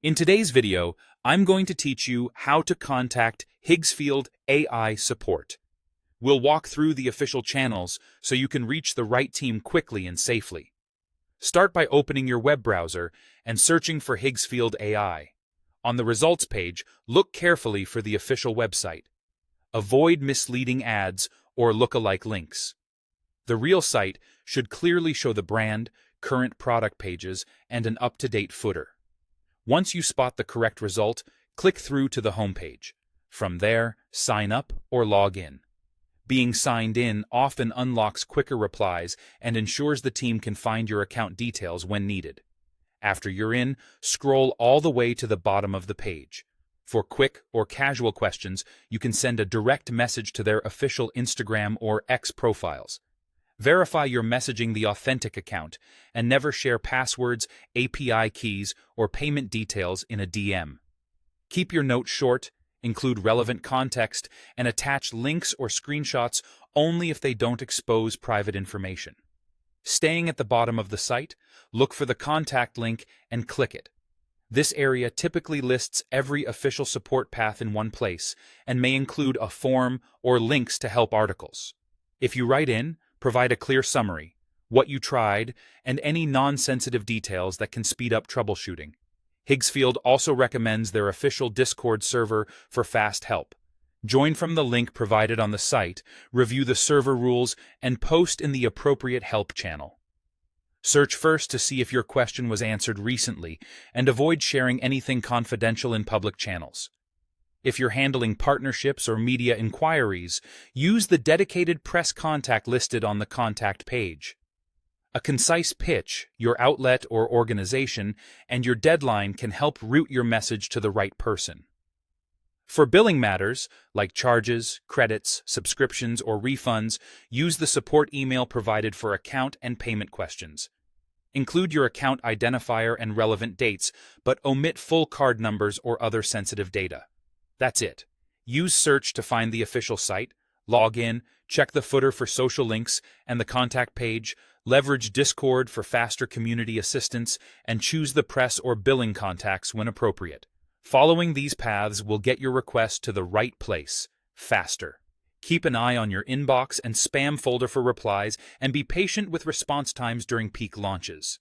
In today's video, I'm going to teach you how to contact Higgsfield AI support. We'll walk through the official channels so you can reach the right team quickly and safely. Start by opening your web browser and searching for Higgsfield AI. On the results page, look carefully for the official website. Avoid misleading ads or look-alike links. The real site should clearly show the brand, current product pages, and an up-to-date footer. Once you spot the correct result, click through to the homepage. From there, sign up or log in. Being signed in often unlocks quicker replies and ensures the team can find your account details when needed. After you're in, scroll all the way to the bottom of the page. For quick or casual questions, you can send a direct message to their official Instagram or X profiles. Verify you're messaging the authentic account and never share passwords, API keys, or payment details in a DM. Keep your note short, include relevant context, and attach links or screenshots only if they don't expose private information. Staying at the bottom of the site, look for the contact link and click it. This area typically lists every official support path in one place and may include a form or links to help articles. If you write in, provide a clear summary, what you tried, and any non-sensitive details that can speed up troubleshooting. Higgsfield also recommends their official Discord server for fast help. Join from the link provided on the site, review the server rules, and post in the appropriate help channel. Search first to see if your question was answered recently, and avoid sharing anything confidential in public channels. If you're handling partnerships or media inquiries, use the dedicated press contact listed on the contact page. A concise pitch, your outlet or organization, and your deadline can help route your message to the right person. For billing matters, like charges, credits, subscriptions, or refunds, use the support email provided for account and payment questions. Include your account identifier and relevant dates, but omit full card numbers or other sensitive data. That's it. Use search to find the official site, log in, check the footer for social links and the contact page, leverage Discord for faster community assistance, and choose the press or billing contacts when appropriate. Following these paths will get your request to the right place, faster. Keep an eye on your inbox and spam folder for replies, and be patient with response times during peak launches.